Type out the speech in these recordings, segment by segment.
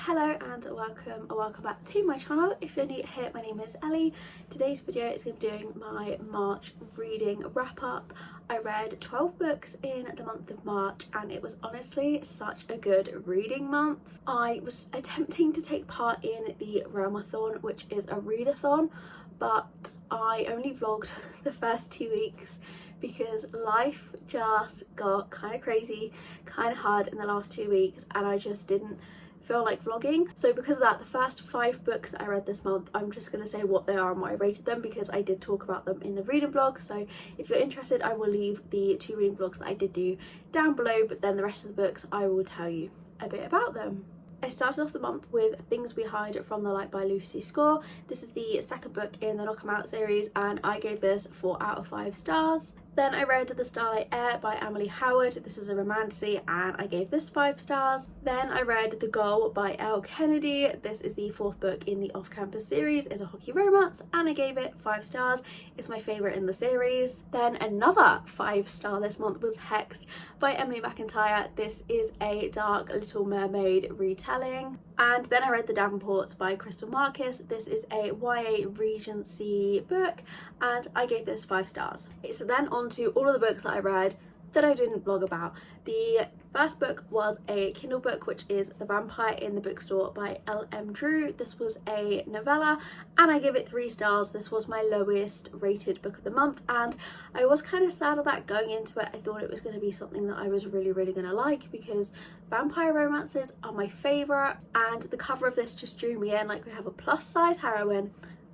Hello and welcome back to my channel. If you're new here, my name is Ellie. Today's video is going to be doing my March reading wrap up. I read 12 books in the month of March and it was honestly such a good reading month. I was attempting to take part in the Realmathon, which is a readathon, but I only vlogged the first 2 weeks because life just got kind of crazy, kind of hard in the last 2 weeks, and I just didn't feel like vlogging. So because of that, the first 5 books that I read this month, I'm just going to say what they are and what I rated them because I did talk about them in the reading vlog. So if you're interested, I will leave the 2 reading vlogs that I did do down below, but then the rest of the books I will tell you a bit about them. I started off the month with Things We Hide from the Light by Lucy Score. This is the second book in the Knock 'Em Out series and I gave this 4 out of 5 stars. Then I read The Starlight Air by Emily Howard. This is a romantasy and I gave this 5 stars. Then I read The Goal by Elle Kennedy. This is the 4th book in the Off Campus series. It's a hockey romance and I gave it 5 stars. It's my favourite in the series. Then another 5 star this month was Hexed by Emily McIntyre. This is a Dark Little Mermaid retelling. And then I read The Davenports by Crystal Marcus. This is a YA Regency book and I gave this 5 stars. So then on to all of the books that I read that I didn't vlog about. The first book was a Kindle book, which is The Vampire in the Bookstore by L.M. Drew. This was a novella and I gave it 3 stars. This was my lowest rated book of the month and I was kind of sad of that going into it. I thought it was going to be something that I was really going to like because vampire romances are my favourite, and the cover of this just drew me in. Like, we have a plus size heroine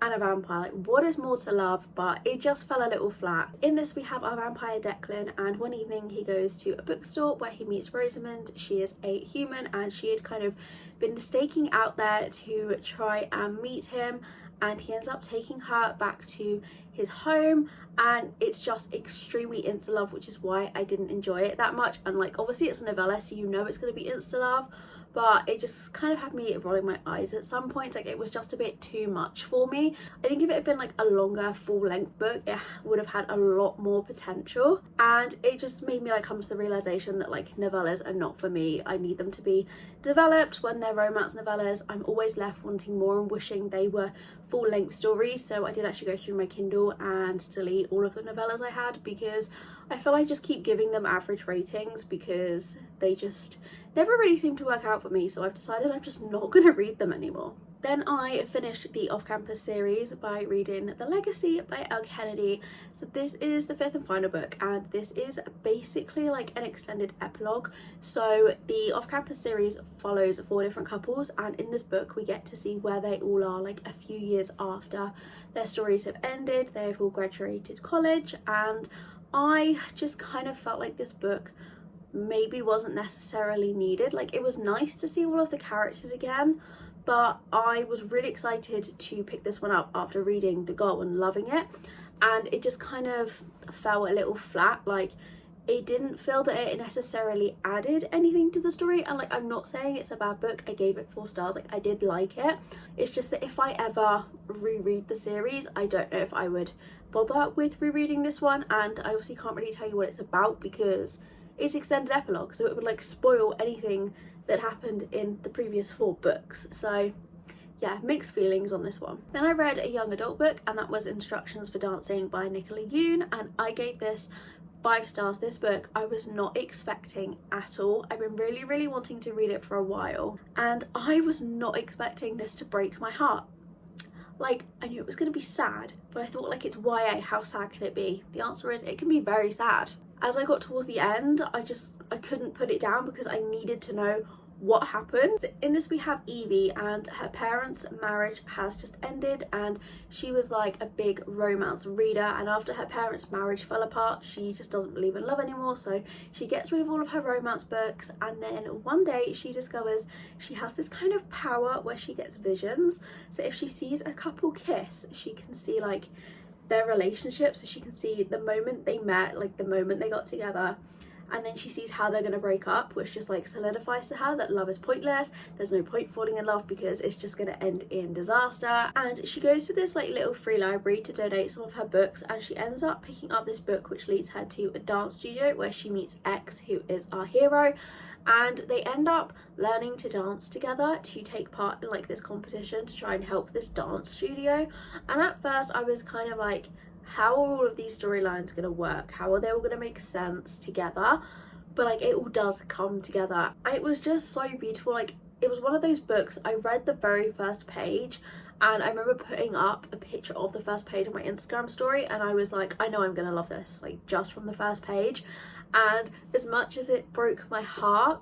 and a vampire, like what is more to love? But it just fell a little flat. In this we have our vampire Declan, and one evening he goes to a bookstore where he meets Rosamond. She is a human and she had kind of been staking out there to try and meet him, and he ends up taking her back to his home, and it's just extremely insta love, which is why I didn't enjoy it that much. And like, obviously it's a novella, so you know it's going to be insta love, but it just kind of had me rolling my eyes at some points. Like, it was just a bit too much for me. I think if it had been like a longer full-length book, it would have had a lot more potential, and it just made me like come to the realization that like novellas are not for me. I need them to be developed. When they're romance novellas, I'm always left wanting more and wishing they were full-length stories. So I did actually go through my Kindle and delete all of the novellas I had because I feel I just keep giving them average ratings because they just never really seem to work out for me. So I've decided I'm just not going to read them anymore. Then I finished the off-campus series by reading The Legacy by Elle Kennedy. So this is the 5th and final book, and this is basically like an extended epilogue. So the off-campus series follows 4 different couples, and in this book we get to see where they all are like a few years after their stories have ended. They've all graduated college, and I just kind of felt like this book maybe wasn't necessarily needed. Like, it was nice to see all of the characters again, but I was really excited to pick this one up after reading The Goal and loving it, and it just kind of fell a little flat. Like, it didn't feel that it necessarily added anything to the story, and like, I'm not saying it's a bad book. I gave it 4 stars. Like, I did like it. It's just that if I ever reread the series, I don't know if I would bother with rereading this one, and I obviously can't really tell you what it's about because it's extended epilogue, so it would like spoil anything that happened in the previous 4 books. So yeah, mixed feelings on this one. Then I read a young adult book, and that was Instructions for Dancing by Nicola Yoon, and I gave this 5 stars. This book I was not expecting at all. I've been really wanting to read it for a while, and I was not expecting this to break my heart. Like, I knew it was going to be sad, but I thought, like, it's YA, how sad can it be? The answer is it can be very sad. As I got towards the end, I couldn't put it down because I needed to know what happened. In this we have Evie, and her parents' marriage has just ended, and she was like a big romance reader, and after her parents' marriage fell apart, she just doesn't believe in love anymore, so she gets rid of all of her romance books. And then one day she discovers she has this kind of power where she gets visions. So if she sees a couple kiss, she can see like their relationship, so she can see the moment they met, like the moment they got together, and then she sees how they're going to break up, which just like solidifies to her that love is pointless. There's no point falling in love because it's just going to end in disaster. And she goes to this like little free library to donate some of her books, and she ends up picking up this book which leads her to a dance studio where she meets X, who is our hero, and they end up learning to dance together to take part in like this competition to try and help this dance studio. And at first I was kind of like, how are all of these storylines going to work? How are they all going to make sense together? But like, it all does come together, and it was just so beautiful. Like, it was one of those books, I read the very first page, and I remember putting up a picture of the first page on my Instagram story, and I was like, I know I'm gonna love this, like, just from the first page. And as much as it broke my heart,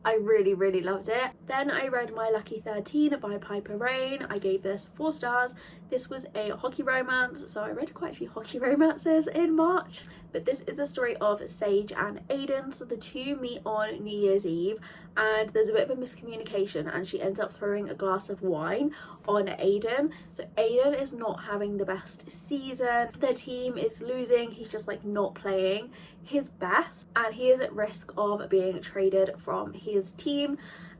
I really, really loved it. Then I read My Lucky 13 by Piper Rain. I gave this 4 stars. This was a hockey romance, so I read quite a few hockey romances in March. But this is a story of Sage and Aiden. So the two meet on New Year's Eve, and there's a bit of a miscommunication, and she ends up throwing a glass of wine on Aiden. So Aiden is not having the best season. Their team is losing. He's just like not playing his best, and he is at risk of being traded from his team.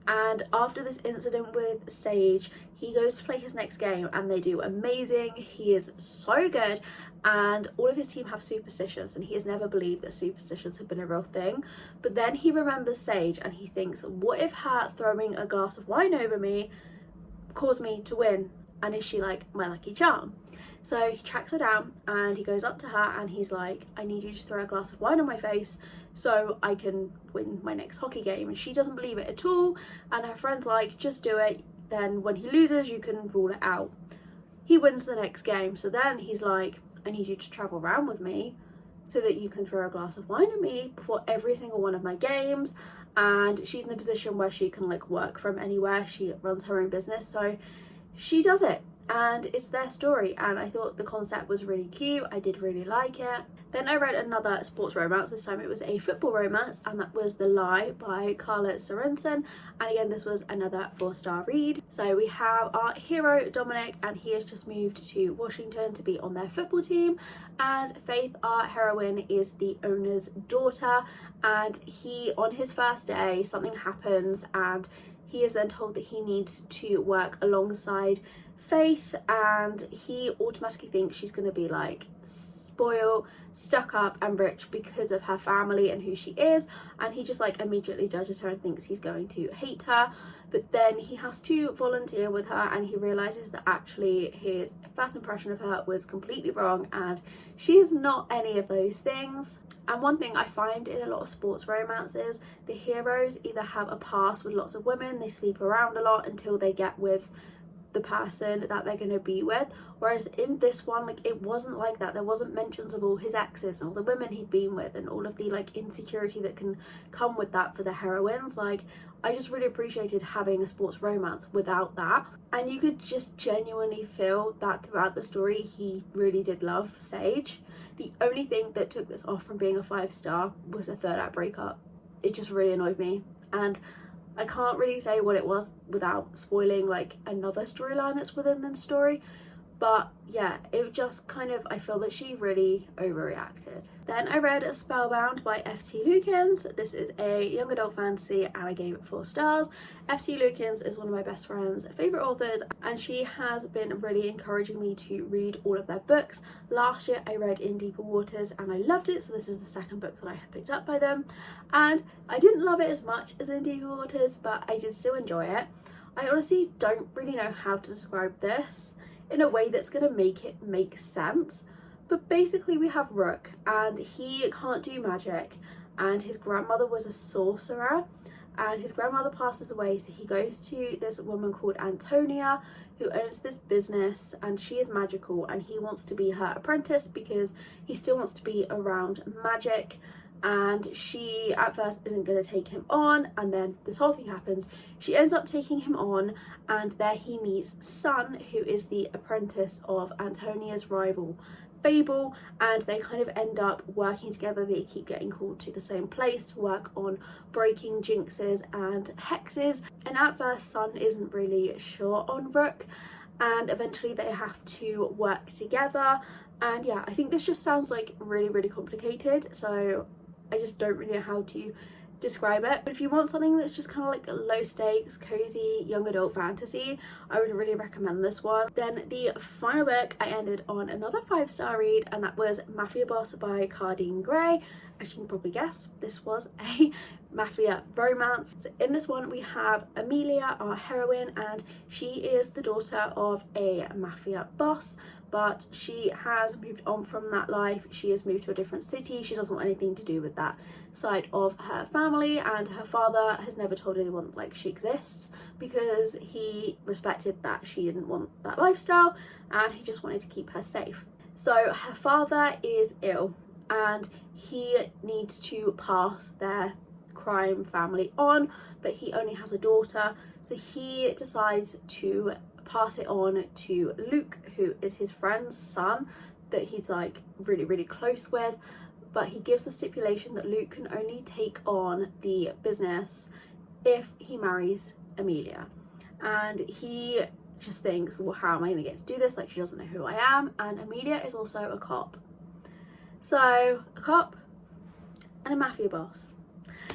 And after this incident with Sage, he goes to play his next game and they do amazing. He is so good, and all of his team have superstitions, and he has never believed that superstitions have been a real thing. But then he remembers Sage and he thinks, what if her throwing a glass of wine over me caused me to win, and is she like my lucky charm? So he tracks her down and he goes up to her and he's like, I need you to throw a glass of wine on my face so I can win my next hockey game. And she doesn't believe it at all, and her friend's like, just do it, then when he loses you can rule it out. He wins the next game, so then he's like, I need you to travel around with me so that you can throw a glass of wine at me before every single one of my games. And she's in a position where she can like work from anywhere. She runs her own business, so she does it, and it's their story. And I thought the concept was really cute. I did really like it. Then I read another sports romance. This time it was a football romance, and that was The Lie by Carla Sorensen. And again, this was another 4-star read. So we have our hero Dominic, and he has just moved to Washington to be on their football team, and Faith, our heroine, is the owner's daughter. And he, on his first day, something happens and he is then told that he needs to work alongside Faith, and he automatically thinks she's going to be like spoiled, stuck up and rich because of her family and who she is, and he just like immediately judges her and thinks he's going to hate her. But then he has to volunteer with her, and he realizes that actually his first impression of her was completely wrong, and she is not any of those things. And one thing I find in a lot of sports romances, the heroes either have a past with lots of women, they sleep around a lot until they get with the person that they're going to be with, whereas in this one, like, it wasn't like that. There wasn't mentions of all his exes and all the women he'd been with and all of the like insecurity that can come with that for the heroines. Like, I just really appreciated having a sports romance without that, and you could just genuinely feel that throughout the story he really did love Sage. The only thing that took this off from being a 5-star was a third act breakup. It just really annoyed me, and I can't really say what it was without spoiling like another storyline that's within the story. But yeah, it just kind of, I feel that she really overreacted. Then I read Spellbound by F.T. Lukens. This is a young adult fantasy and I gave it 4 stars. F.T. Lukens is one of my best friend's favourite authors, and she has been really encouraging me to read all of their books. Last year I read In Deeper Waters and I loved it, so this is the second book that I have picked up by them. And I didn't love it as much as In Deeper Waters, but I did still enjoy it. I honestly don't really know how to describe this in a way that's going to make it make sense, but basically we have Rook, and he can't do magic, and his grandmother was a sorcerer, and his grandmother passes away, so he goes to this woman called Antonia who owns this business, and she is magical, and he wants to be her apprentice because he still wants to be around magic. And she at first isn't going to take him on, and then this whole thing happens. She ends up taking him on, and there he meets Sun, who is the apprentice of Antonia's rival Fable, and they kind of end up working together. They keep getting called to the same place to work on breaking jinxes and hexes, and at first Sun isn't really sure on Rook, and eventually they have to work together. And yeah, I think this just sounds like really, really complicated, so I just don't really know how to describe it. But if you want something that's just kind of like a low stakes, cozy, young adult fantasy, I would really recommend this one. Then the final book, I ended on another 5-star read, and that was Mafia Boss by Cardine Gray. As you can probably guess, this was a mafia romance. So in this one we have Amelia, our heroine, and she is the daughter of a mafia boss, but she has moved on from that life. She has moved to a different city. She doesn't want anything to do with that side of her family, and her father has never told anyone like she exists because he respected that she didn't want that lifestyle and he just wanted to keep her safe. So her father is ill and he needs to pass their crime family on, but he only has a daughter, so he decides to pass it on to Luke, who is his friend's son that he's like really close with, but he gives the stipulation that Luke can only take on the business if he marries Amelia. And he just thinks, well, how am I going to get to do this? Like, she doesn't know who I am, and Amelia is also a cop. So a cop and a mafia boss.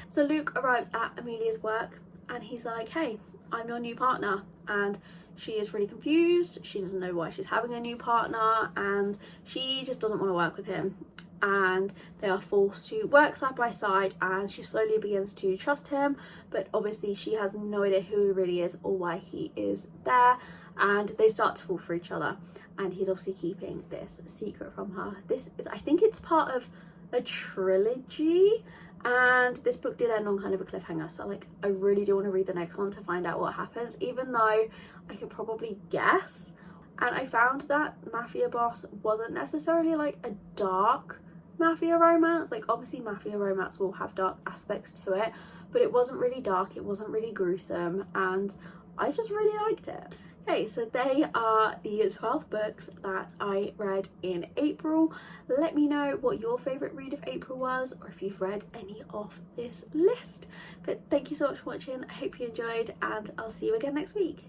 So Luke arrives at Amelia's work and he's like, hey, I'm your new partner. And she is really confused. She doesn't know why she's having a new partner and she just doesn't want to work with him. And they are forced to work side by side and she slowly begins to trust him, but obviously she has no idea who he really is or why he is there, and they start to fall for each other, and he's obviously keeping this secret from her. This is, I think it's part of a trilogy, and this book did end on kind of a cliffhanger, so like I really do want to read the next one to find out what happens, even though I could probably guess. And I found that Mafia Boss wasn't necessarily like a dark mafia romance. Like obviously mafia romance will have dark aspects to it, but it wasn't really dark, it wasn't really gruesome, and I just really liked it. Okay, so they are the 12 books that I read in April. Let me know what your favourite read of April was, or if you've read any of this list. But thank you so much for watching, I hope you enjoyed, and I'll see you again next week.